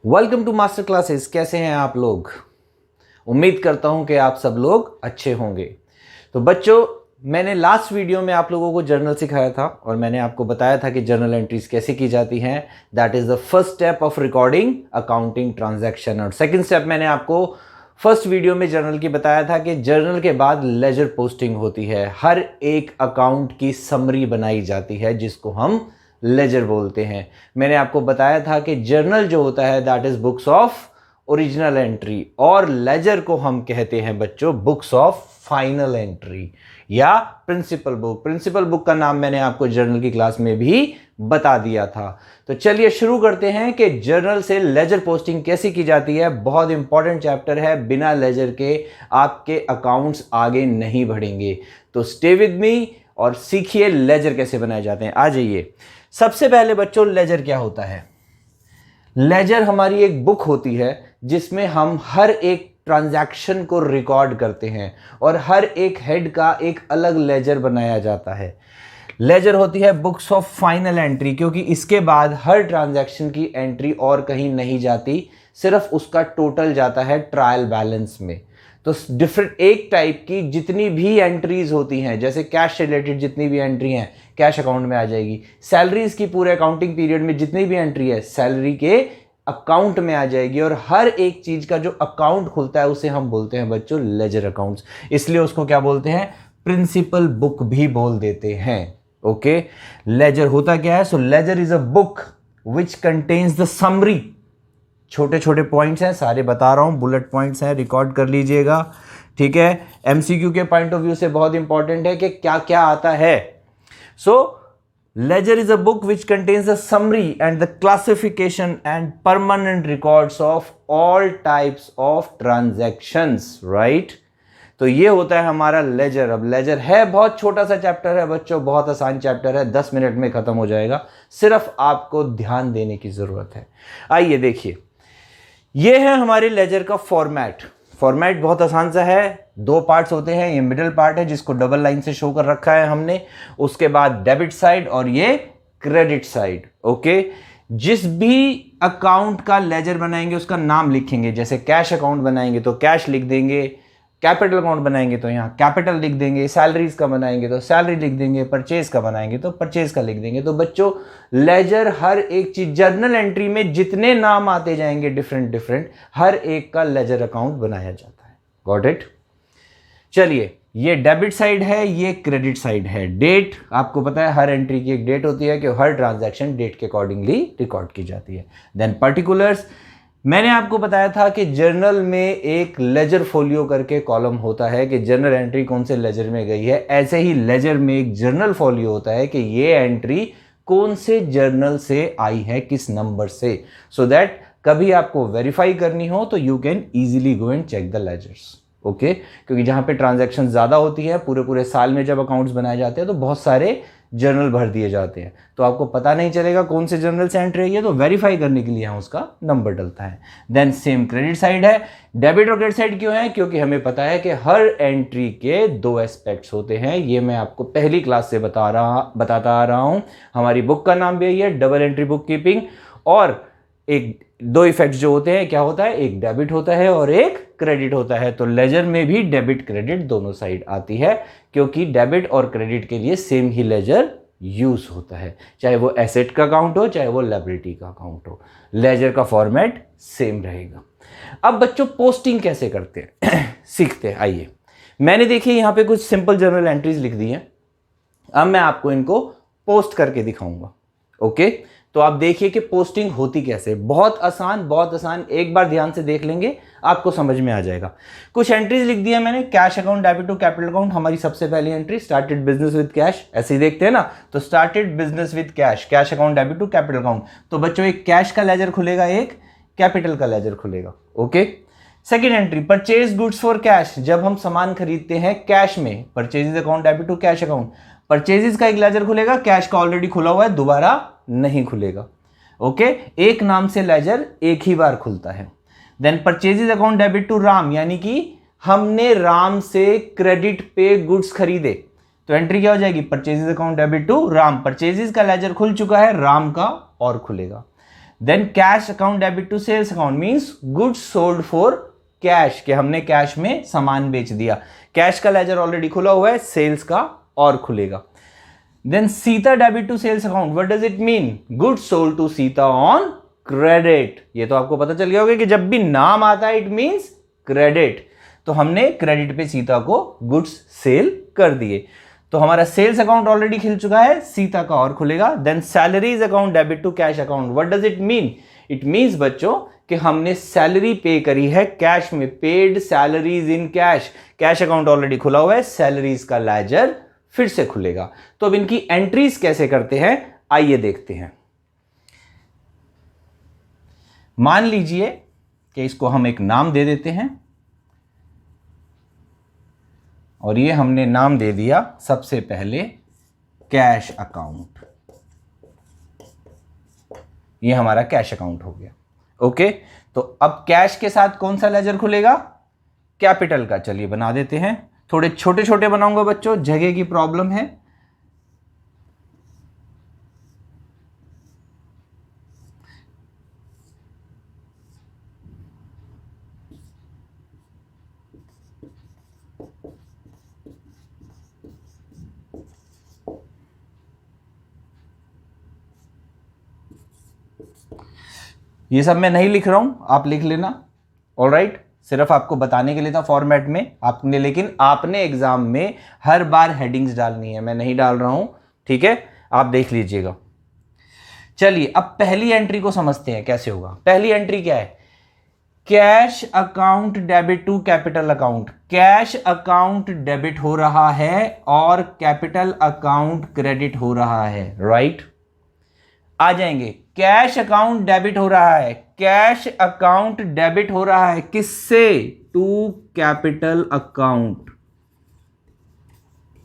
Welcome to master classes. कैसे हैं आप लोग? उम्मीद करता हूं कि आप सब लोग अच्छे होंगे। तो बच्चों, मैंने लास्ट वीडियो में आप लोगों को जर्नल सिखाया था और मैंने आपको बताया था कि जर्नल एंट्रीज कैसे की जाती हैं। That is the first step of recording accounting transaction. और सेकंड स्टेप मैंने आपको फर्स्ट वीडियो में जर्नल की बताया था कि जर्नल के बाद लेजर पोस्टिंग होती है। हर एक अकाउंट की समरी बनाई जाती है जिसको हम लेजर बोलते हैं। मैंने आपको बताया था कि जर्नल जो होता है that is books of original entry और लेजर को हम कहते हैं बच्चों बुक्स ऑफ फाइनल एंट्री या प्रिंसिपल बुक। प्रिंसिपल बुक का नाम मैंने आपको जर्नल की क्लास में भी बता दिया था। तो चलिए शुरू करते हैं कि जर्नल से लेजर पोस्टिंग कैसे की जाती है। बहुत इंपॉर्टेंट चैप्टर है, बिना लेजर के आपके अकाउंट्स आगे नहीं बढ़ेंगे। तो स्टे विद मी और सीखिए लेजर कैसे बनाए जाते हैं। आ जाइए। सबसे पहले बच्चों, लेजर क्या होता है? लेजर हमारी एक बुक होती है जिसमें हम हर एक ट्रांजैक्शन को रिकॉर्ड करते हैं और हर एक हेड का एक अलग लेजर बनाया जाता है। लेजर होती है बुक्स ऑफ फाइनल एंट्री क्योंकि इसके बाद हर ट्रांजैक्शन की एंट्री और कहीं नहीं जाती, सिर्फ उसका टोटल जाता है ट्रायल बैलेंस में। तो डिफरेंट एक टाइप की जितनी भी एंट्रीज होती हैं, जैसे कैश रिलेटेड जितनी भी एंट्री हैं कैश अकाउंट में आ जाएगी। सैलरीज की पूरे अकाउंटिंग पीरियड में जितनी भी एंट्री है सैलरी के अकाउंट में आ जाएगी। और हर एक चीज का जो अकाउंट खुलता है उसे हम बोलते हैं बच्चों लेजर अकाउंट्स। इसलिए उसको क्या बोलते हैं? प्रिंसिपल बुक भी बोल देते हैं। ओके, लेजर होता क्या है? So ledger is a book which contains the summary. छोटे छोटे पॉइंट्स हैं, सारे बता रहा हूं, बुलेट पॉइंट्स हैं, रिकॉर्ड कर लीजिएगा। ठीक है, एमसीक्यू के पॉइंट ऑफ व्यू से बहुत इंपॉर्टेंट है कि क्या क्या आता है। So ledger is a book which contains the summary and the classification and permanent records of all types of transactions, right? तो ये होता है हमारा लेजर। अब लेजर है बहुत छोटा सा चैप्टर है बच्चों, बहुत आसान चैप्टर है, 10 मिनट में खत्म हो जाएगा। सिर्फ आपको ध्यान देने की जरूरत है। आइए देखिए, ये है हमारे लेजर का फॉर्मेट। फॉर्मेट बहुत आसान सा है, दो पार्ट्स होते हैं। ये मिडिल पार्ट है जिसको डबल लाइन से शो कर रखा है हमने। उसके बाद डेबिट साइड और ये क्रेडिट साइड। ओके, जिस भी अकाउंट का लेजर बनाएंगे उसका नाम लिखेंगे। जैसे कैश अकाउंट बनाएंगे तो कैश लिख देंगे, कैपिटल अकाउंट बनाएंगे तो यहाँ कैपिटल लिख देंगे, सैलरीज का बनाएंगे तो सैलरी लिख देंगे, परचेज का बनाएंगे तो परचेज का लिख देंगे। तो बच्चों लेजर हर एक चीज, जर्नल एंट्री में जितने नाम आते जाएंगे डिफरेंट डिफरेंट, हर एक का लेजर अकाउंट बनाया जाता है। Got it? चलिए, ये डेबिट साइड है, ये क्रेडिट साइड है। डेट आपको पता है हर एंट्री की एक डेट होती है कि हर ट्रांजैक्शन डेट के अकॉर्डिंगली रिकॉर्ड की जाती है। देन पर्टिकुलर्स, मैंने आपको बताया था कि जर्नल में एक लेजर फोलियो करके कॉलम होता है कि जर्नल एंट्री कौन से लेजर में गई है। ऐसे ही लेजर में एक जर्नल फोलियो होता है कि ये एंट्री कौन से जर्नल से आई है, किस नंबर से, सो दैट कभी आपको वेरीफाई करनी हो तो you can easily go and check the ledgers. Okay, क्योंकि जहां पे ट्रांजैक्शन ज्यादा होती है, पूरे पूरे साल में जब अकाउंट्स बनाए जाते हैं तो बहुत सारे जर्नल भर दिए जाते हैं, तो आपको पता नहीं चलेगा कौन से जर्नल से एंट्री है, तो वेरीफाई करने के लिए यहाँ उसका नंबर डलता है। देन सेम क्रेडिट साइड है। डेबिट और क्रेडिट साइड क्यों है? क्योंकि हमें पता है कि हर एंट्री के दो एस्पेक्ट्स होते हैं। ये मैं आपको पहली क्लास से बताता आ रहा हूँ। हमारी बुक का नाम भी यही है, डबल एंट्री बुक कीपिंग। और एक दो इफेक्ट्स जो होते हैं, क्या होता है? एक डेबिट होता है और एक क्रेडिट होता है। तो लेजर में भी डेबिट क्रेडिट दोनों साइड आती है क्योंकि डेबिट और क्रेडिट के लिए सेम ही लेजर यूज होता है, चाहे वो एसेट का अकाउंट हो चाहे वो लायबिलिटी का अकाउंट हो, लेजर का फॉर्मेट सेम रहेगा। अब बच्चों पोस्टिंग कैसे करते हैं सीखते हैं। आइए, मैंने देखिए यहाँ पे कुछ सिंपल जर्नल एंट्रीज लिख दी हैं। अब मैं आपको इनको पोस्ट करके दिखाऊंगा। ओके, तो आप देखिए कि पोस्टिंग होती कैसे। बहुत आसान, बहुत आसान। एक बार ध्यान से देख लेंगे आपको समझ में आ जाएगा। कुछ एंट्रीज लिख दी है मैंने। Cash account, debit to capital account, हमारी सबसे पहली entry. Started business with cash, ऐसे ही देखते हैं ना, तो started business with cash, cash account, debit to capital account. तो बच्चों एक कैश का लेजर खुलेगा, एक कैपिटल का लेजर खुलेगा। Okay, second entry purchase goods for cash, जब हम सामान खरीदते हैं कैश में, purchases account, debit to cash account. Purchases का एक लेजर खुलेगा, कैश का ऑलरेडी खुला हुआ है, दोबारा नहीं खुलेगा। ओके, एक नाम से लेजर एक ही बार खुलता है। Then purchases account debit to Ram, यानी कि हमने राम से क्रेडिट पे गुड्स खरीदे, तो एंट्री क्या हो जाएगी? Purchases account debit to Ram. Purchases का लेजर खुल चुका है, राम का और खुलेगा। Then cash account debit to sales account means goods sold for cash, कि हमने कैश में सामान बेच दिया। कैश का लेजर ऑलरेडी खुला हुआ है, सेल्स का और खुलेगा। Then Sita debit to sales account, what does it mean? Goods sold to Sita on credit. ये तो आपको पता चल गया होगा कि जब भी नाम आता है इट मींस क्रेडिट, तो हमने क्रेडिट पे सीता को गुड्स सेल कर दिए। तो हमारा सेल्स अकाउंट ऑलरेडी खिल चुका है, सीता का और खुलेगा। Then salaries account debit to cash account, what does it mean? It means बच्चों कि हमने सैलरी पे करी है कैश में, paid salaries in cash. Cash account already खुला हुआ है, सैलरीज का लेजर फिर से खुलेगा। तो अब इनकी एंट्रीज कैसे करते हैं आइए देखते हैं। मान लीजिए कि इसको हम एक नाम दे देते हैं और ये हमने नाम दे दिया सबसे पहले कैश अकाउंट। ये हमारा कैश अकाउंट हो गया। ओके, तो अब कैश के साथ कौन सा लेजर खुलेगा? कैपिटल का। चलिए बना देते हैं, थोड़े छोटे छोटे बनाऊंगा बच्चों, जगह की प्रॉब्लम है। ये सब मैं नहीं लिख रहा हूं, आप लिख लेना। ऑलराइट, सिर्फ आपको बताने के लिए था फॉर्मेट में आपने, लेकिन आपने एग्जाम में हर बार हेडिंग्स डालनी है, मैं नहीं डाल रहा हूं, ठीक है? आप देख लीजिएगा। चलिए अब पहली एंट्री को समझते हैं कैसे होगा। पहली एंट्री क्या है? Cash account debit to capital account. Cash account debit हो रहा है और कैपिटल अकाउंट क्रेडिट हो रहा है, राइट? आ जाएंगे। कैश अकाउंट डेबिट हो रहा है, कैश अकाउंट डेबिट हो रहा है किससे? To capital account.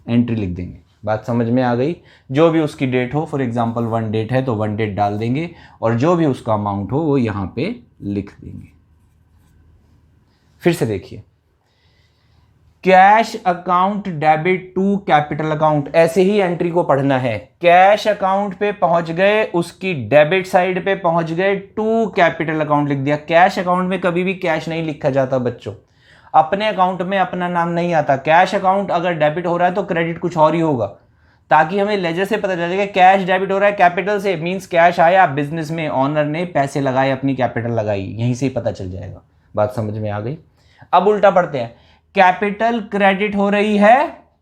एंट्री लिख देंगे, बात समझ में आ गई? जो भी उसकी डेट हो, फॉर एग्जांपल 1 डेट है तो 1 डेट डाल देंगे और जो भी उसका अमाउंट हो वो यहां पे लिख देंगे। फिर से देखिए, cash account debit to capital account, ऐसे ही एंट्री को पढ़ना है। कैश अकाउंट पे पहुंच गए, उसकी डेबिट साइड पे पहुंच गए, टू कैपिटल अकाउंट लिख दिया। कैश अकाउंट में कभी भी कैश नहीं लिखा जाता बच्चों, अपने अकाउंट में अपना नाम नहीं आता। कैश अकाउंट अगर डेबिट हो रहा है तो क्रेडिट कुछ और ही होगा, ताकि हमें लेजर से पता चलेगा कैश डेबिट हो रहा है कैपिटल से, मींस कैश आया बिजनेस में, ऑनर ने पैसे लगाए, अपनी कैपिटल लगाई, यहीं से ही पता चल जाएगा। बात समझ में आ गई? अब उल्टा पढ़ते हैं। कैपिटल क्रेडिट हो रही है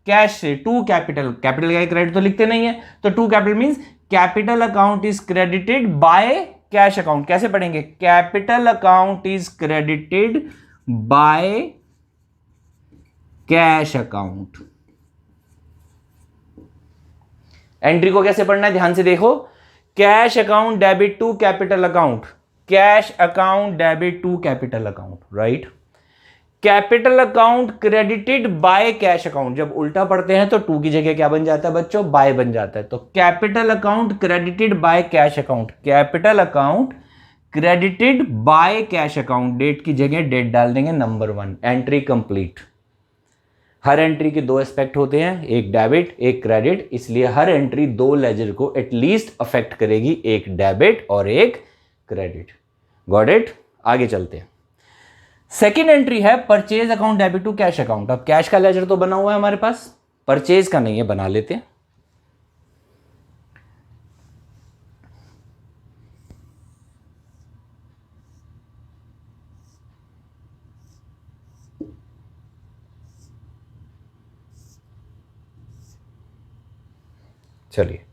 कैश से, टू कैपिटल। कैपिटल का क्रेडिट तो लिखते नहीं है, तो to capital means capital account is credited by cash account. कैसे पढ़ेंगे? Capital account is credited by cash account. Entry को कैसे पढ़ना है ध्यान से देखो। Cash account debit to capital account, cash account debit to capital account, right? Capital account credited by cash account, जब उल्टा पढ़ते हैं तो टू की जगह क्या बन जाता है बच्चों? बाय बन जाता है। तो capital account credited by cash account, capital account credited by cash account, date की जगह डेट डाल देंगे नंबर 1। Entry complete. हर एंट्री के 2 एस्पेक्ट होते हैं, एक डेबिट एक क्रेडिट, इसलिए हर एंट्री 2 लेजर को एटलीस्ट अफेक्ट करेगी, एक डेबिट और एक क्रेडिट। Got it? आगे चलते हैं। सेकेंड एंट्री है purchase account debit to cash account. अब कैश का लेजर तो बना हुआ है हमारे पास, परचेज का नहीं है, बना लेते हैं। चलिए,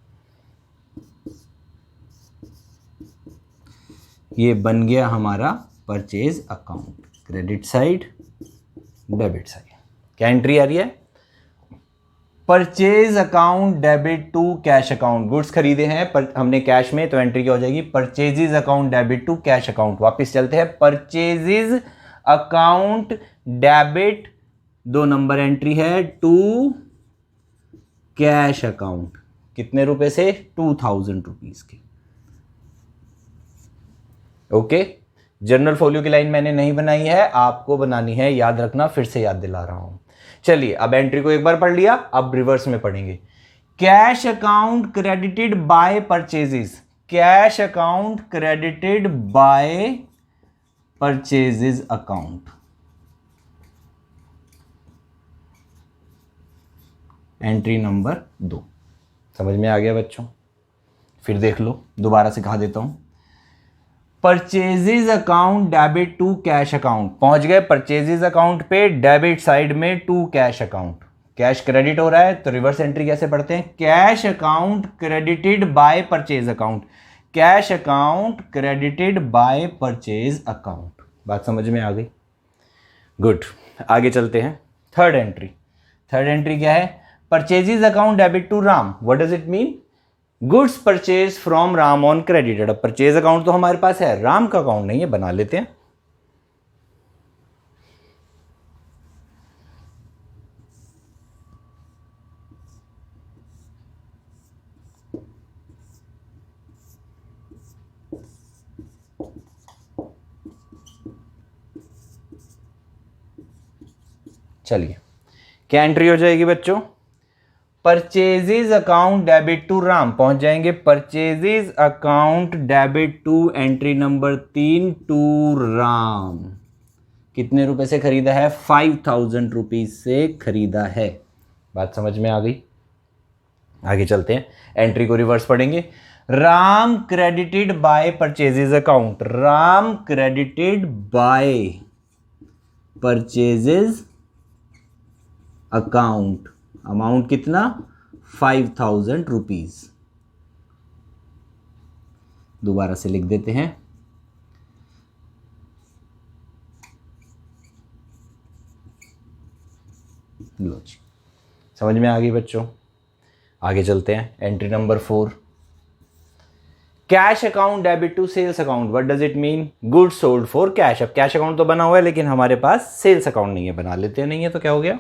ये बन गया हमारा purchase account, credit side debit side. क्या एंट्री आ रही है? Purchase account debit to cash account. Goods खरीदे हैं पर हमने कैश में, तो एंट्री क्या हो जाएगी? Purchases account debit to cash account. वापस चलते हैं, purchases account debit 2 number entry है टू कैश अकाउंट। कितने रुपए से? 2000 रुपीज के। ओके, जनरल फोलियो की लाइन मैंने नहीं बनाई है, आपको बनानी है, याद रखना, फिर से याद दिला रहा हूं। चलिए, अब एंट्री को एक बार पढ़ लिया, अब रिवर्स में पढ़ेंगे। Cash account credited by purchases, cash account credited by purchases account. Entry number 2। समझ में आ गया बच्चों? फिर देख लो, दोबारा सिखा देता हूं। Purchases account debit to cash account, पहुंच गए परचेजेज अकाउंट पे, डेबिट साइड में to cash account. Cash credit हो रहा है तो रिवर्स एंट्री कैसे पढ़ते हैं? Cash account credited by purchase account, cash account credited by purchase account. बात समझ में आ गई? गुड, आगे चलते हैं। Third entry. थर्ड एंट्री क्या है? Purchases account debit to Ram. What does it mean? Goods purchase from Ram on credited. अब परचेज अकाउंट तो हमारे पास है, राम का अकाउंट नहीं है, बना लेते हैं। चलिए, क्या एंट्री हो जाएगी बच्चों? Purchases account debit to Ram, पहुंच जाएंगे purchases account debit to entry number 3 to Ram. कितने रुपए से खरीदा है? 5000 रुपीज से खरीदा है। बात समझ में आ गई? आगे चलते हैं, एंट्री को रिवर्स पढ़ेंगे। Ram credited by purchases account, Ram credited by purchases account. Amount कितना? 5000 रुपीज। दोबारा से लिख देते हैं। लो जी, समझ में आ गई बच्चों? आगे चलते हैं, entry number 4। Cash account debit to sales account. What does it mean? Goods sold for cash. अब कैश अकाउंट तो बना हुआ है लेकिन हमारे पास सेल्स अकाउंट नहीं है, बना लेते हैं। नहीं है तो क्या हो गया?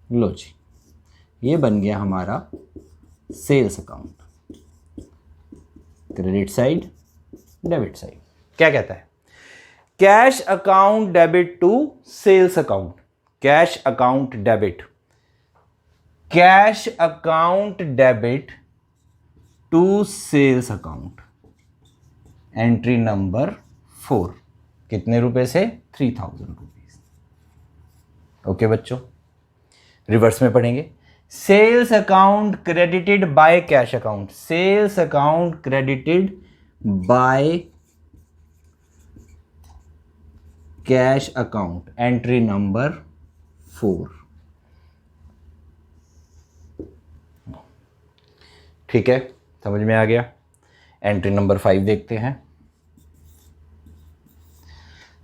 लो जी, ये बन गया हमारा sales account. Credit side, debit side. क्या कहता है? Cash account debit to sales account, cash account debit, cash account debit to sales account. Entry number 4। कितने रुपए से? 3000 रुपीज। ओके बच्चों, रिवर्स में पढ़ेंगे। Sales account credited by cash account, sales account credited by cash account. Entry number 4। ठीक है, समझ में आ गया? एंट्री नंबर 5 देखते हैं।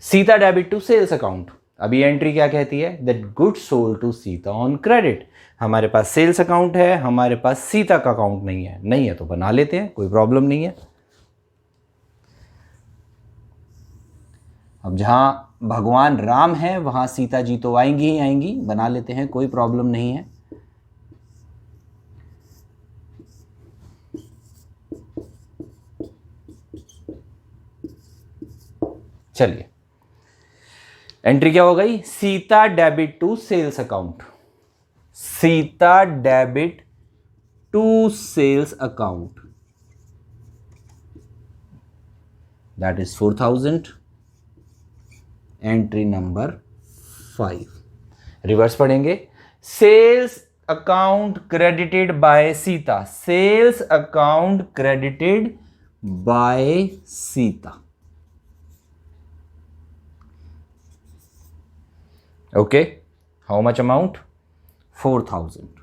Sita debit to sales account. अभी एंट्री क्या कहती है? That goods sold to Sita on credit. हमारे पास सेल्स अकाउंट है, हमारे पास सीता का अकाउंट नहीं है। नहीं है तो बना लेते हैं, कोई प्रॉब्लम नहीं है। अब जहां भगवान राम है वहां सीता जी तो आएंगी ही आएंगी, बना लेते हैं, कोई प्रॉब्लम नहीं है। चलिए, एंट्री क्या हो गई? Sita debit to sales account, Sita debit to sales account, that is 4000। Entry number 5। Reverse पढ़ेंगे। Sales account credited by Sita, sales account credited by Sita. Okay, how much amount? 4000।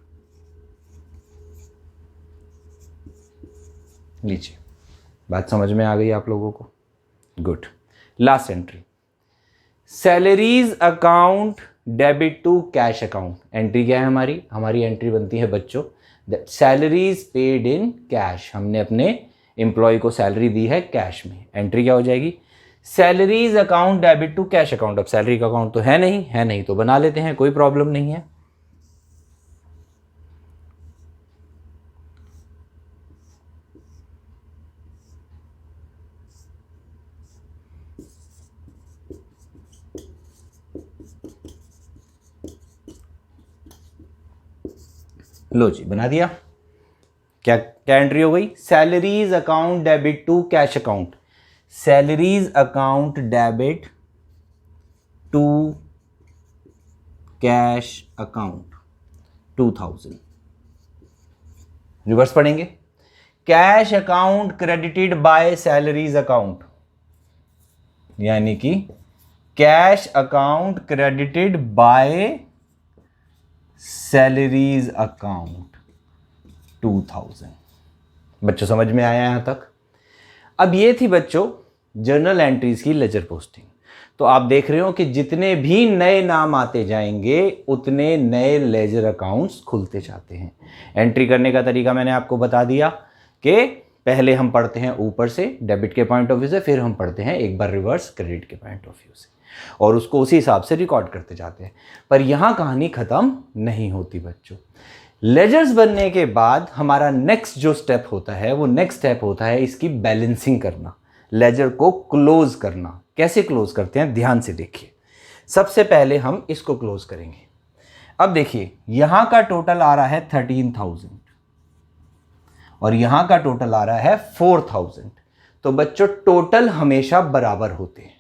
लीजिए, बात समझ में आ गई आप लोगों को? Good. Last entry, salaries account debit to cash account. Entry क्या है हमारी? हमारी एंट्री बनती है बच्चों सैलरीज पेड इन कैश। हमने अपने एम्प्लॉय को सैलरी दी है कैश में। एंट्री क्या हो जाएगी? Salaries account debit to cash account. अब सैलरी का अकाउंट तो है नहीं तो बना लेते हैं, कोई प्रॉब्लम नहीं है। लो जी बना दिया। क्या क्या एंट्री हो गई? Salaries account debit to cash account. Salaries account debit to cash account 2000। Reverse पढ़ेंगे। Cash account credited by salaries account, यानी कि cash account credited by salaries account 2000। बच्चों समझ में आया यहां तक? अब ये थी बच्चों जर्नल एंट्रीज की लेजर पोस्टिंग। तो आप देख रहे हो कि जितने भी नए नाम आते जाएंगे उतने नए लेजर अकाउंट्स खुलते जाते हैं। एंट्री करने का तरीका मैंने आपको बता दिया कि पहले हम पढ़ते हैं ऊपर से डेबिट के पॉइंट ऑफ व्यू से, फिर हम पढ़ते हैं एक बार रिवर्स क्रेडिट के पॉइंट ऑफ व्यू से, और उसको उसी हिसाब से रिकॉर्ड करते जाते हैं। पर यहां कहानी खत्म नहीं होती बच्चों। लेजर्स बनने के बाद हमारा नेक्स्ट जो स्टेप होता है वो नेक्स्ट स्टेप होता है इसकी बैलेंसिंग करना, लेजर को क्लोज करना। कैसे क्लोज करते हैं ध्यान से देखिए। सबसे पहले हम इसको क्लोज करेंगे। अब देखिए यहां का टोटल आ रहा है 13,000 और यहां का टोटल आ रहा है 4,000। तो बच्चों टोटल हमेशा बराबर होते हैं।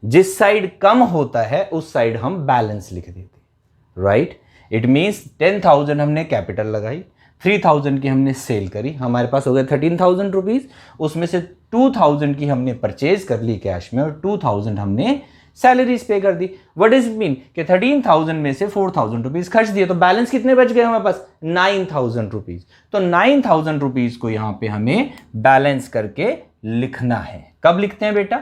जिस साइड कम होता है उस साइड हम बैलेंस लिख देते हैं, राइट। इट मीन्स 10,000 हमने कैपिटल लगाई, 3,000 की हमने सेल करी, हमारे पास हो गया 13,000 रुपीज। उसमें से 2,000 की हमने परचेज कर ली कैश में और 2,000 हमने सैलरीज पे कर दी। व्हाट इज मीन कि 13,000 में से 4,000 रुपीज खर्च दिए, तो बैलेंस कितने बच गए हमारे पास? 9,000 रुपीज। तो 9,000 रुपीज को यहां पे हमें बैलेंस करके लिखना है। कब लिखते हैं बेटा?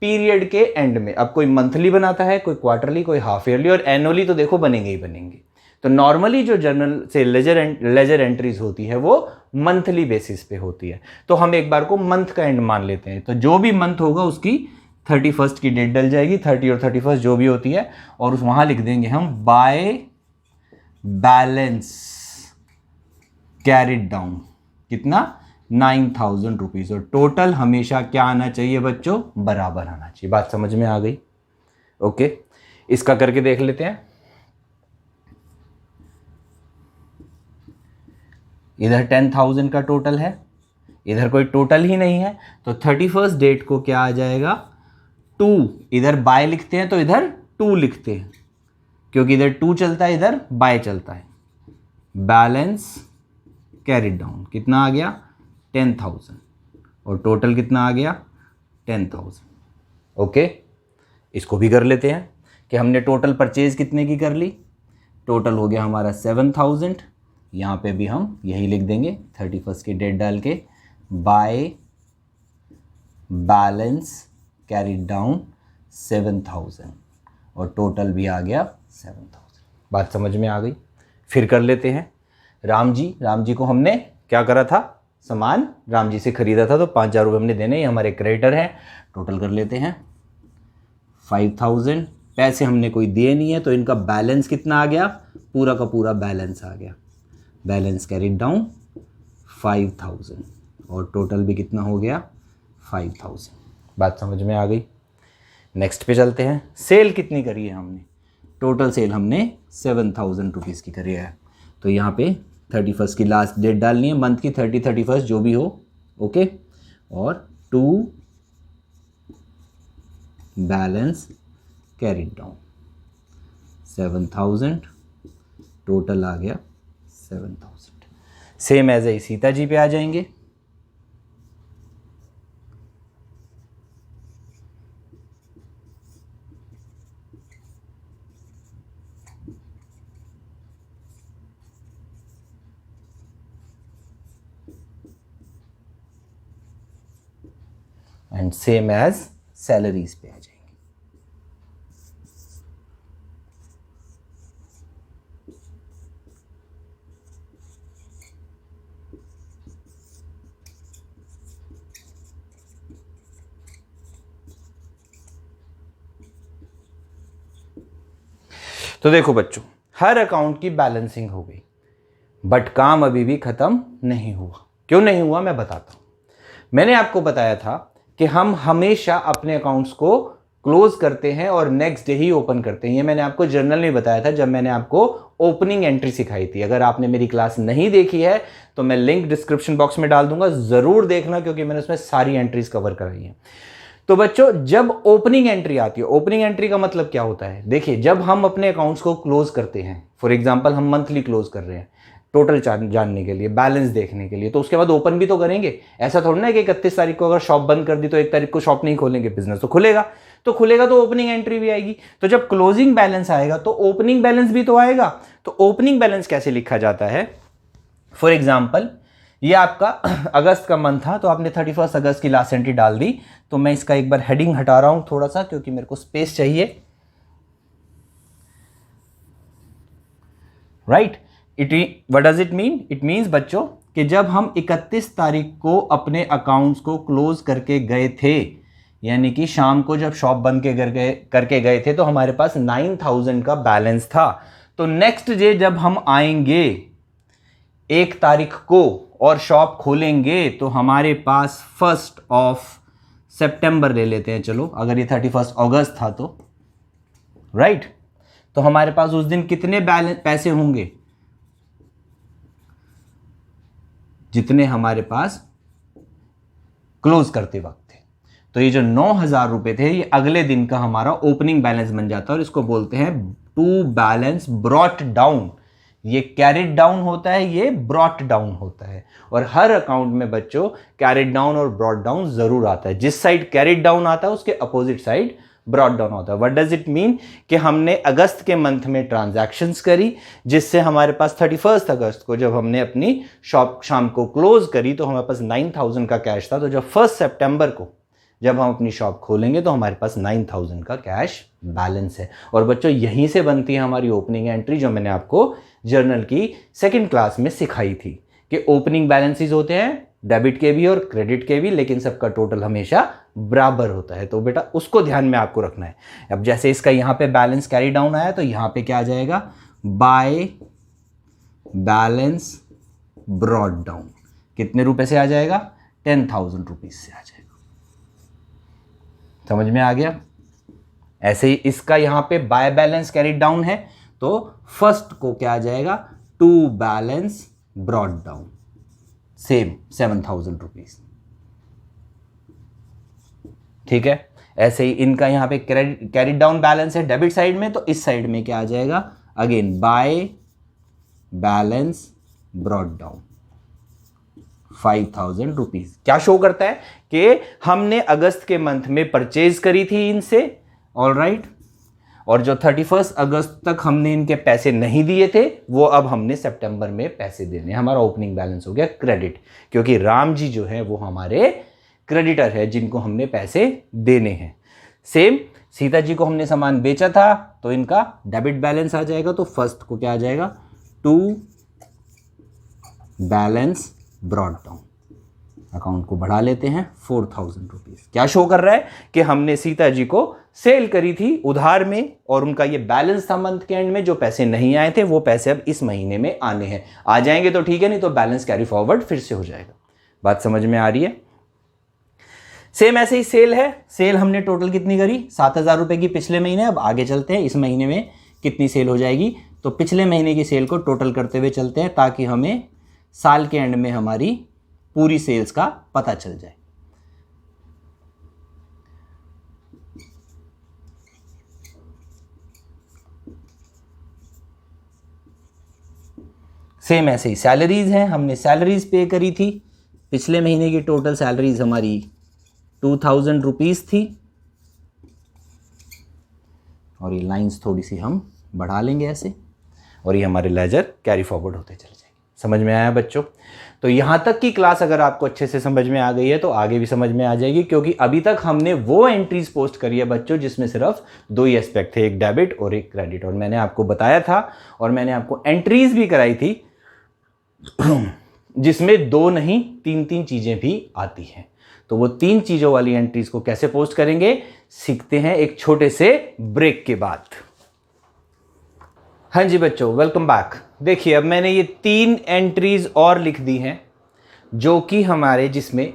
पीरियड के एंड में। अब कोई मंथली बनाता है, कोई क्वार्टरली, कोई हाफ ईयरली, और एनुअली तो देखो बनेंगे ही बनेंगे। तो नॉर्मली जो जर्नल से लेजर एंट्रीज होती है वो मंथली बेसिस पे होती है। तो हम एक बार को मंथ का एंड मान लेते हैं। तो जो भी मंथ होगा उसकी 31st की डेट डल जाएगी, 30 और 31st जो भी होती है, और उस वहां लिख देंगे हम बाय बैलेंस कैरिड डाउन। कितना? 9,000 रुपीज। और टोटल हमेशा क्या आना चाहिए बच्चों? बराबर आना चाहिए। बात समझ में आ गई? ओके, इसका करके देख लेते हैं। इधर 10,000 का टोटल है, इधर कोई टोटल ही नहीं है, तो 31st डेट को क्या आ जाएगा? 2। इधर बाय लिखते हैं तो इधर 2 लिखते हैं, क्योंकि इधर 2 चलता है, इधर बाय चलता है। बैलेंस कैरिड डाउन कितना आ गया? 10,000। और टोटल कितना आ गया? 10,000। ओके, इसको भी कर लेते हैं कि हमने टोटल परचेज कितने की कर ली। टोटल हो गया हमारा 7,000। यहाँ पे भी हम यही लिख देंगे 31st की डेट डाल के, बाय बैलेंस कैरिड डाउन 7,000, और टोटल भी आ गया 7,000। बात समझ में आ गई? फिर कर लेते हैं। राम जी को हमने क्या करा था? सामान राम जी से खरीदा था, तो 5,000 रुपये हमने देने, ये हमारे क्रेडिटर हैं। टोटल कर लेते हैं 5,000। पैसे हमने कोई दिए नहीं है, तो इनका बैलेंस कितना आ गया? पूरा का पूरा बैलेंस आ गया। बैलेंस कैरिड डाउन 5,000, और टोटल भी कितना हो गया? 5,000। बात समझ में आ गई? नेक्स्ट पे चलते हैं। सेल कितनी करी है हमने? टोटल सेल हमने 7,000 रुपीज़ की करी है। तो यहाँ पे 31st की लास्ट डेट डालनी है, मंथ की 30, 31st जो भी हो। ओके, और 2 बैलेंस कैरिड डाउन 7,000, टोटल आ गया 7,000। Same as a Sita ji पे आ जाएंगे। एंड सेम एज सैलरीज पे आ जाएंगे। तो देखो बच्चों, हर अकाउंट की बैलेंसिंग हो गई, बट काम अभी भी खत्म नहीं हुआ। क्यों नहीं हुआ मैं बताता हूं। मैंने आपको बताया था कि हम हमेशा अपने अकाउंट्स को क्लोज करते हैं और नेक्स्ट डे ही ओपन करते हैं। ये मैंने आपको जर्नल में बताया था जब मैंने आपको ओपनिंग एंट्री सिखाई थी। अगर आपने मेरी क्लास नहीं देखी है तो मैं लिंक डिस्क्रिप्शन बॉक्स में डाल दूंगा, जरूर देखना, क्योंकि मैंने उसमें सारी एंट्रीज कवर कराई हैं। तो बच्चों, जब ओपनिंग एंट्री आती है, ओपनिंग एंट्री का मतलब क्या होता है? देखिए, जब हम अपने अकाउंट्स को क्लोज करते हैं, फॉर एग्जांपल हम मंथली क्लोज कर रहे हैं टोटल जानने के लिए, बैलेंस देखने के लिए, तो उसके बाद ओपन भी तो करेंगे। ऐसा थोड़ा ना कि 31 तारीख को अगर शॉप बंद कर दी तो 1 तारीख को शॉप नहीं खोलेंगे, बिजनेस तो खुलेगा। तो खुलेगा तो ओपनिंग एंट्री भी आएगी। तो जब क्लोजिंग बैलेंस आएगा तो ओपनिंग बैलेंस भी तो आएगा। तो ओपनिंग बैलेंस कैसे लिखा जाता है? फॉर एग्जाम्पल, ये आपका अगस्त का मंथ था, तो आपने 31 अगस्त की लास्ट एंट्री डाल दी। तो मैं इसका एक बार हेडिंग हटा रहा हूं थोड़ा सा, क्योंकि मेरे को स्पेस चाहिए। Right, what does it mean? It means बच्चों कि जब हम 31 तारीख को अपने अकाउंट्स को क्लोज करके गए थे, यानी कि शाम को जब शॉप बंद करके गए थे, तो हमारे पास 9000 का बैलेंस था। तो नेक्स्ट डे जब हम आएंगे 1 तारीख को और शॉप खोलेंगे, तो हमारे पास 1 सितंबर ले लेते हैं, चलो, अगर ये 31 अगस्त था तो, राइट, तो हमारे पास उस दिन कितने पैसे होंगे? जितने हमारे पास क्लोज करते वक्त थे। तो ये जो 9000 रुपए थे, ये अगले दिन का हमारा ओपनिंग बैलेंस बन जाता है, और इसको बोलते हैं टू बैलेंस ब्रॉट डाउन। ये कैरिड डाउन होता है, ये ब्रॉट डाउन होता है। और हर अकाउंट में बच्चों कैरिड डाउन और ब्रॉट डाउन जरूर आता है। जिस साइड कैरिड डाउन आता है उसके अपोजिट साइड ब्रॉट डाउन होता है। What does it mean? कि हमने अगस्त के मंथ में ट्रांजैक्शंस करी, जिससे हमारे पास 31 अगस्त को जब हमने अपनी शॉप शाम को क्लोज करी तो हमारे पास 9000 का कैश था। तो जब 1 सितंबर को जब हम अपनी शॉप खोलेंगे तो हमारे पास 9000 का कैश बैलेंस है। और बच्चों, यहीं से बनती है हमारी ओपनिंग एंट्री, जो मैंने आपको जर्नल की सेकंड क्लास में सिखाई थी कि ओपनिंग बैलेंसेस होते हैं डेबिट के भी और क्रेडिट के भी, लेकिन सबका टोटल हमेशा बराबर होता है। तो बेटा उसको ध्यान में आपको रखना है। अब जैसे इसका यहाँ पे बैलेंस कैरी डाउन आया, तो यहाँ पे क्या आ जाएगा? Bye balance brought down. कितने रुपए से आ जाएगा? 10,000 रुपीज से आ जाएगा। समझ में आ गया? ऐसे ही इसका यहाँ पे बाय बैलेंस कैरी डाउन है, तो फर्स्ट को क्या आ जाएगा? To balance brought down, same 7,000 rupees. ठीक है। ऐसे ही इनका यहाँ पे कैरी डाउन बैलेंस है डेबिट साइड में, तो इस साइड में क्या आ जाएगा? Again by balance brought down 5,000 rupees. क्या शो करता है? कि हमने अगस्त के मंथ में परचेज करी थी इनसे, ऑल राइट, और जो 31 अगस्त तक हमने इनके पैसे नहीं दिए थे, वो अब हमने सितंबर में पैसे देने। हमारा ओपनिंग बैलेंस हो गया क्रेडिट, क्योंकि राम जी जो है वो हमारे क्रेडिटर है जिनको हमने पैसे देने हैं। सेम सीता जी को हमने सामान बेचा था, तो इनका डेबिट बैलेंस आ जाएगा। तो फर्स्ट को क्या आ जाएगा? To balance brought down. Account को बढ़ा लेते हैं, 4,000 रुपीज। क्या शो कर रहा है? कि हमने सीता जी को सेल करी थी उधार में, और उनका ये बैलेंस था मंथ के एंड में। जो पैसे नहीं आए थे वो पैसे अब इस महीने में आने हैं। आ जाएंगे तो ठीक है, नहीं तो बैलेंस कैरी फॉरवर्ड फिर से हो जाएगा। बात समझ में आ रही है? सेम ऐसे ही सेल है। सेल हमने टोटल कितनी करी? 7,000 रुपए की पिछले महीने। अब आगे चलते हैं, इस महीने में कितनी सेल हो जाएगी। तो पिछले महीने की सेल को टोटल करते हुए चलते हैं, ताकि हमें साल के एंड में हमारी पूरी सेल्स का पता चल जाए। सेम ऐसे ही सैलरीज हैं। हमने सैलरीज पे करी थी। पिछले महीने की टोटल सैलरीज हमारी 2,000 रुपीज थी, और ये लाइंस थोड़ी सी हम बढ़ा लेंगे ऐसे, और ये हमारे लेजर कैरी फॉरवर्ड होते चले जाएंगे। समझ में आया बच्चों? तो यहां तक की क्लास अगर आपको अच्छे से समझ में आ गई है तो आगे भी समझ में आ जाएगी, क्योंकि अभी तक हमने वो एंट्रीज पोस्ट करी है बच्चों जिसमें सिर्फ 2 ही एस्पेक्ट थे, एक डेबिट और एक क्रेडिट। और मैंने आपको बताया था, और मैंने आपको एंट्रीज भी कराई थी जिसमें 2 नहीं 3 चीजें भी आती हैं। तो वो 3 चीजों वाली एंट्रीज को कैसे पोस्ट करेंगे सीखते हैं एक छोटे से ब्रेक के बाद। हाँ जी बच्चों, वेलकम बैक। देखिए, अब मैंने ये 3 एंट्रीज और लिख दी हैं, जो कि हमारे जिसमें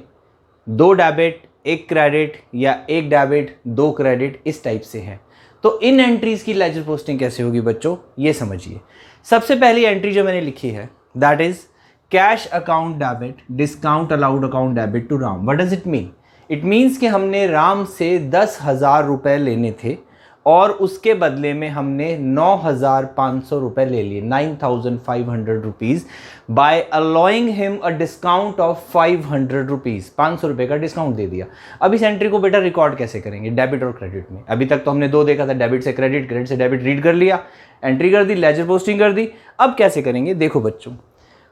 2 डेबिट एक क्रेडिट या एक डेबिट, दो क्रेडिट, इस टाइप से है। तो इन एंट्रीज की लेजर पोस्टिंग कैसे होगी बच्चों, ये समझिए। सबसे पहली एंट्री जो मैंने लिखी है that is cash account debit discount allowed account debit to Ram. What does it mean? It means कि हमने राम से 10,000 रुपये लेने थे और उसके बदले में हमने 9,500 रुपये ले लिए, 9,500 rupees, by allowing him a discount of 500 rupees. 500 रुपये का डिस्काउंट दे दिया। अब इस एंट्री को बेटा रिकॉर्ड कैसे करेंगे, डेबिट और क्रेडिट में? अभी तक तो हमने दो देखा था, डेबिट से क्रेडिट, क्रेडिट से डेबिट, रीड कर लिया, एंट्री कर दी, लेजर पोस्टिंग कर दी। अब कैसे करेंगे देखो बच्चों,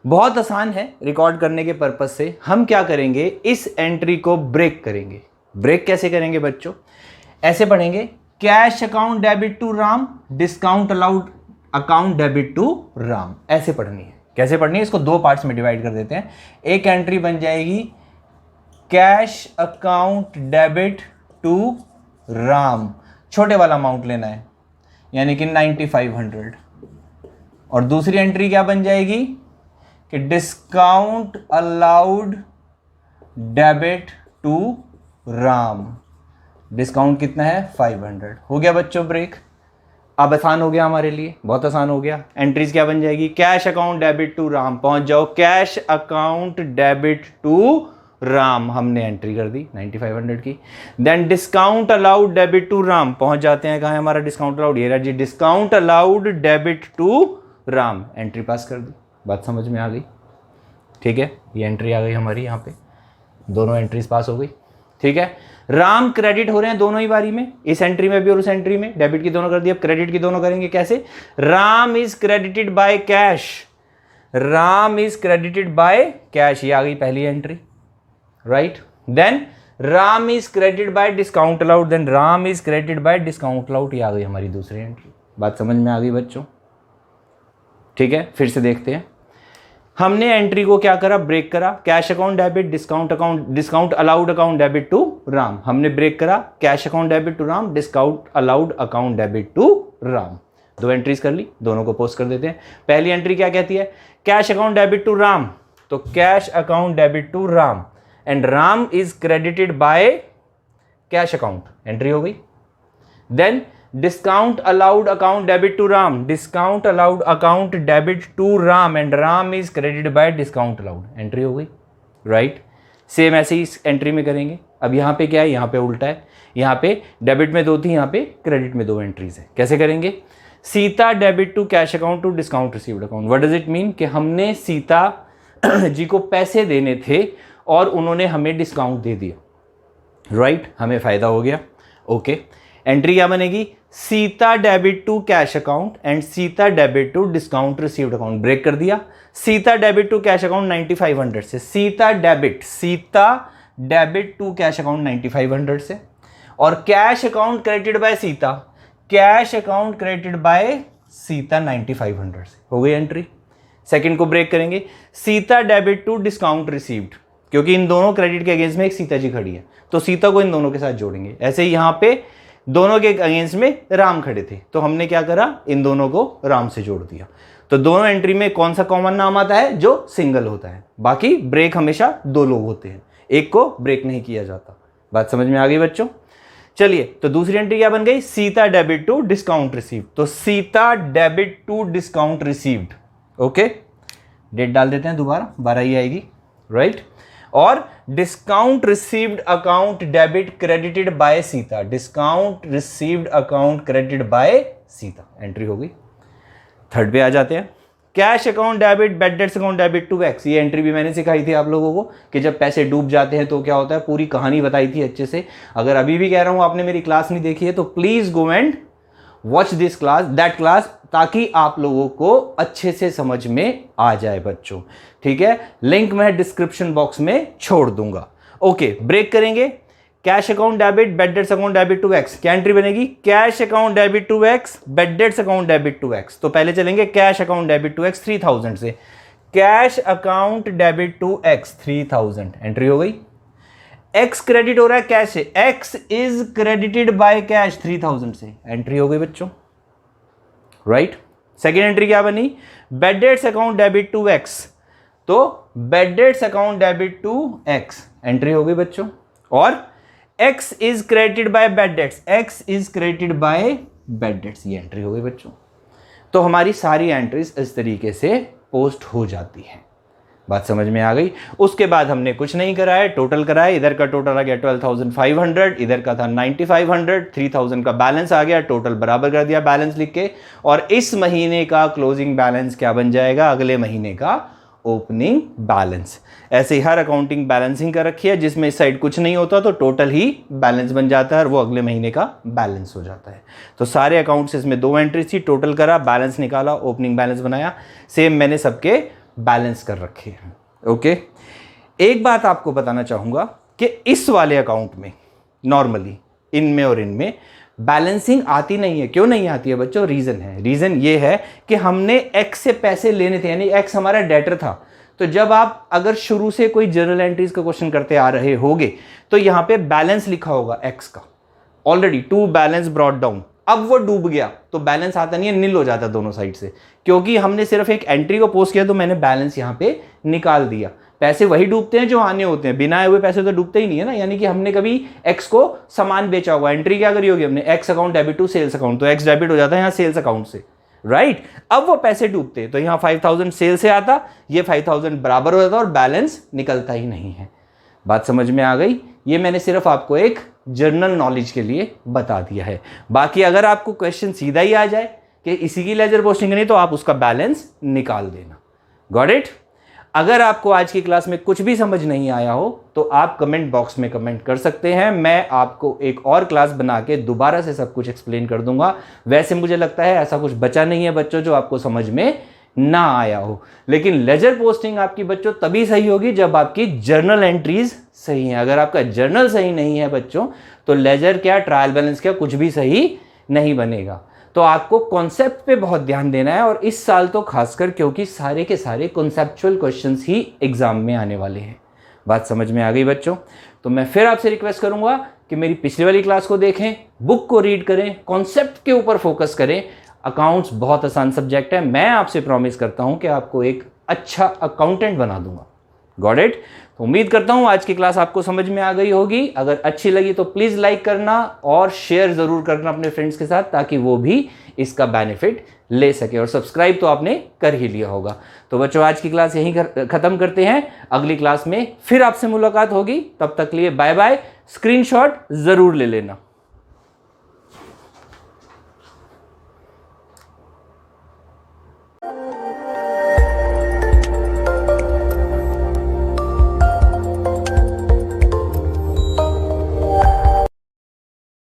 बहुत आसान है रिकॉर्ड करने के पर्पज से। हम क्या करेंगे, इस एंट्री को ब्रेक करेंगे। ब्रेक कैसे करेंगे बच्चों? ऐसे पढ़ेंगे, cash account debit to Ram, discount allowed account debit to Ram. ऐसे पढ़नी है। कैसे पढ़नी है, इसको दो पार्ट्स में डिवाइड कर देते हैं। एक एंट्री बन जाएगी cash account debit to Ram, छोटे वाला अमाउंट लेना है यानी कि 9,500। और दूसरी एंट्री क्या बन जाएगी कि discount allowed debit to Ram. Discount कितना है, 500। हो गया बच्चों ब्रेक। अब आसान हो गया हमारे लिए, बहुत आसान हो गया। एंट्रीज क्या बन जाएगी, cash account debit to Ram, पहुंच जाओ cash account debit to Ram, हमने एंट्री कर दी 9,500 की। Then discount allowed debit to Ram, पहुंच जाते हैं, कहाँ है हमारा डिस्काउंट अलाउड, ये रहा जी, discount allowed debit to Ram, entry pass कर दी। बात समझ में आ गई? ठीक है, ये एंट्री आ गई हमारी, यहाँ पे दोनों एंट्रीज पास हो गई। ठीक है, राम क्रेडिट हो रहे हैं दोनों ही बारी में, इस एंट्री में भी और उस एंट्री में। डेबिट की दोनों कर दी, अब क्रेडिट की दोनों करेंगे। कैसे? Ram is credited by cash, Ram is credited by cash, ये आ गई पहली entry, right. Then Ram is credited by discount allowed, then Ram is credited by discount allowed, ये आ गई हमारी दूसरी एंट्री। बात समझ में आ गई बच्चों? ठीक है, फिर से देखते हैं। हमने एंट्री को क्या करा, ब्रेक करा। Cash account debit discount allowed account debit to Ram, हमने ब्रेक करा। Cash account debit to Ram, discount allowed account debit to Ram. दो एंट्रीज कर ली, दोनों को पोस्ट कर देते हैं। पहली एंट्री क्या कहती है, cash account debit to Ram, तो cash account debit to Ram and Ram is credited by cash account, entry हो गई। Then discount allowed account debit to Ram, discount allowed account debit to Ram and Ram is credited by discount allowed, entry हो गई, right. Same ऐसे ही इस entry में करेंगे। अब यहाँ पे क्या है, यहाँ पे उल्टा है, यहाँ पे डेबिट में दो थी, यहाँ पे क्रेडिट में दो एंट्रीज है। कैसे करेंगे, Sita debit to cash account to discount received account. What does it mean कि हमने सीता जी को पैसे देने थे और उन्होंने हमें डिस्काउंट दे दिया, राइट, हमें फायदा हो गया। ओके, एंट्री क्या बनेगी, Sita debit to cash account and Sita debit to discount received account, break कर दिया। Sita debit to cash account 9,500 से, Sita debit to cash account 9,500 से, और cash account credited by Sita, cash account credited by Sita 9,500 से। हो गई एंट्री। सेकंड को ब्रेक करेंगे, Sita debit to discount received, क्योंकि इन दोनों क्रेडिट के अगेंस्ट में एक सीता जी खड़ी है तो सीता को इन दोनों के साथ जोड़ेंगे। ऐसे ही यहां पे दोनों के अगेंस्ट में राम खड़े थे तो हमने क्या करा, इन दोनों को राम से जोड़ दिया। तो दोनों एंट्री में कौन सा कॉमन नाम आता है, जो सिंगल होता है। बाकी ब्रेक हमेशा दो लोग होते हैं, एक को ब्रेक नहीं किया जाता। बात समझ में आ गई बच्चों? चलिए, तो दूसरी एंट्री क्या बन गई, Sita debit to discount received, तो Sita debit to discount received. Okay, date डाल देते हैं दोबारा, 12 ही आएगी, राइट। और discount received account debit credited by Sita, discount received account credited by Sita, entry हो गई। थर्ड पे आ जाते हैं, cash account debit bad debts account debit to X. ये एंट्री भी मैंने सिखाई थी आप लोगों को कि जब पैसे डूब जाते हैं तो क्या होता है, पूरी कहानी बताई थी अच्छे से। अगर अभी भी कह रहा हूं आपने मेरी क्लास नहीं देखी है तो please go and watch this class, that class, ताकि आप लोगों को अच्छे से समझ में आ जाए बच्चों। ठीक है, लिंक मैं डिस्क्रिप्शन बॉक्स में छोड़ दूंगा। ओके, ब्रेक करेंगे। Cash account debit bad debts account debit to X, क्या एंट्री बनेगी, cash account debit to X bad debts account debit to X. तो पहले चलेंगे cash account debit to X 3,000 से, cash account debit to X 3,000, entry हो गई। X credit हो रहा है कैश से, X is credited by cash 3,000 से, एंट्री हो गई बच्चों, राइट। सेकेंड एंट्री क्या बनी, bad debts account debit to X, तो bad debts account debit to X, entry हो गई बच्चों। और X is credited by bad debts, X is credited by bad debts, ये एंट्री हो गई बच्चों। तो हमारी सारी एंट्रीज इस तरीके से पोस्ट हो जाती हैं। बात समझ में आ गई। उसके बाद हमने कुछ नहीं कराया, टोटल कराया। इधर का टोटल आ गया 12,500, इधर का था 9,500, 3,000 का बैलेंस आ गया, टोटल बराबर कर दिया बैलेंस लिख के। और इस महीने का क्लोजिंग बैलेंस क्या बन जाएगा, अगले महीने का ओपनिंग बैलेंस। ऐसे ही हर अकाउंटिंग बैलेंसिंग कर रखी है, जिसमें इस साइड कुछ नहीं होता तो टोटल ही बैलेंस बन जाता है और वो अगले महीने का बैलेंस हो जाता है। तो सारे अकाउंट्स इसमें 2 एंट्री थी, टोटल करा, बैलेंस निकाला, ओपनिंग बैलेंस बनाया। सेम मैंने सबके बैलेंस कर रखे हैं। ओके, एक बात आपको बताना चाहूंगा कि इस वाले अकाउंट में नॉर्मली इनमें और इनमें बैलेंसिंग आती नहीं है। क्यों नहीं आती है बच्चों? रीजन है। रीजन ये है कि हमने एक्स से पैसे लेने थे, यानी एक्स हमारा डेटर था। तो जब आप अगर शुरू से कोई जर्नल एंट्रीज का क्वेश्चन करते आ रहे होगे तो यहां पे बैलेंस लिखा होगा एक्स का, already to balance brought down. अब वो डूब गया तो बैलेंस आता नहीं है, नील हो जाता दोनों साइड से, क्योंकि हमने सिर्फ एक एंट्री को पोस्ट किया तो मैंने बैलेंस यहां पे निकाल दिया। पैसे वही डूबते हैं जो आने होते हैं, बिना आए हुए पैसे तो डूबते ही नहीं है ना। यानी कि हमने कभी एक्स को सामान बेचा होगा, एंट्री क्या करी होगी हमने, X account debit to sales account, तो एक्स डेबिट हो जाता है यहाँ सेल्स अकाउंट से, राइट। अब वो पैसे डूबते तो यहाँ 5,000 सेल से आता, ये 5,000 बराबर हो जाता और बैलेंस निकलता ही नहीं है। बात समझ में आ गई? ये मैंने सिर्फ आपको एक जर्नल नॉलेज के लिए बता दिया है। बाकी अगर आपको क्वेश्चन सीधा ही आ जाए कि इसी की लेजर पोस्टिंग करनी, तो आप उसका बैलेंस निकाल देना। Got it? अगर आपको आज की क्लास में कुछ भी समझ नहीं आया हो तो आप कमेंट बॉक्स में कमेंट कर सकते हैं, मैं आपको एक और क्लास बना के दोबारा से सब कुछ एक्सप्लेन कर दूंगा। वैसे मुझे लगता है ऐसा कुछ बचा नहीं है बच्चों जो आपको समझ में ना आया हो, लेकिन लेजर पोस्टिंग आपकी बच्चों तभी सही होगी जब आपकी जर्नल एंट्रीज सही हैं। अगर आपका जर्नल सही नहीं है बच्चों तो लेजर क्या, ट्रायल बैलेंस क्या, कुछ भी सही नहीं बनेगा। तो आपको कॉन्सेप्ट पे बहुत ध्यान देना है, और इस साल तो खासकर, क्योंकि सारे के सारे कॉन्सेप्चुअल क्वेश्चंस ही एग्जाम में आने वाले हैं। बात समझ में आ गई बच्चों? तो मैं फिर आपसे रिक्वेस्ट करूंगा कि मेरी पिछली वाली क्लास को देखें, बुक को रीड करें, कॉन्सेप्ट के ऊपर फोकस करें। अकाउंट्स बहुत आसान सब्जेक्ट है, मैं आपसे प्रॉमिस करता हूं कि आपको एक अच्छा अकाउंटेंट बना दूंगा। Got it? तो उम्मीद करता हूं आज की क्लास आपको समझ में आ गई होगी। अगर अच्छी लगी तो प्लीज लाइक करना और शेयर जरूर करना अपने फ्रेंड्स के साथ, ताकि वो भी इसका बेनिफिट ले सके। और सब्सक्राइब तो आपने कर ही लिया होगा। तो बच्चों आज की क्लास यहीं खत्म करते हैं, अगली क्लास में फिर आपसे मुलाकात होगी। तब तक लिए बाय बाय। स्क्रीनशॉट जरूर ले लेना।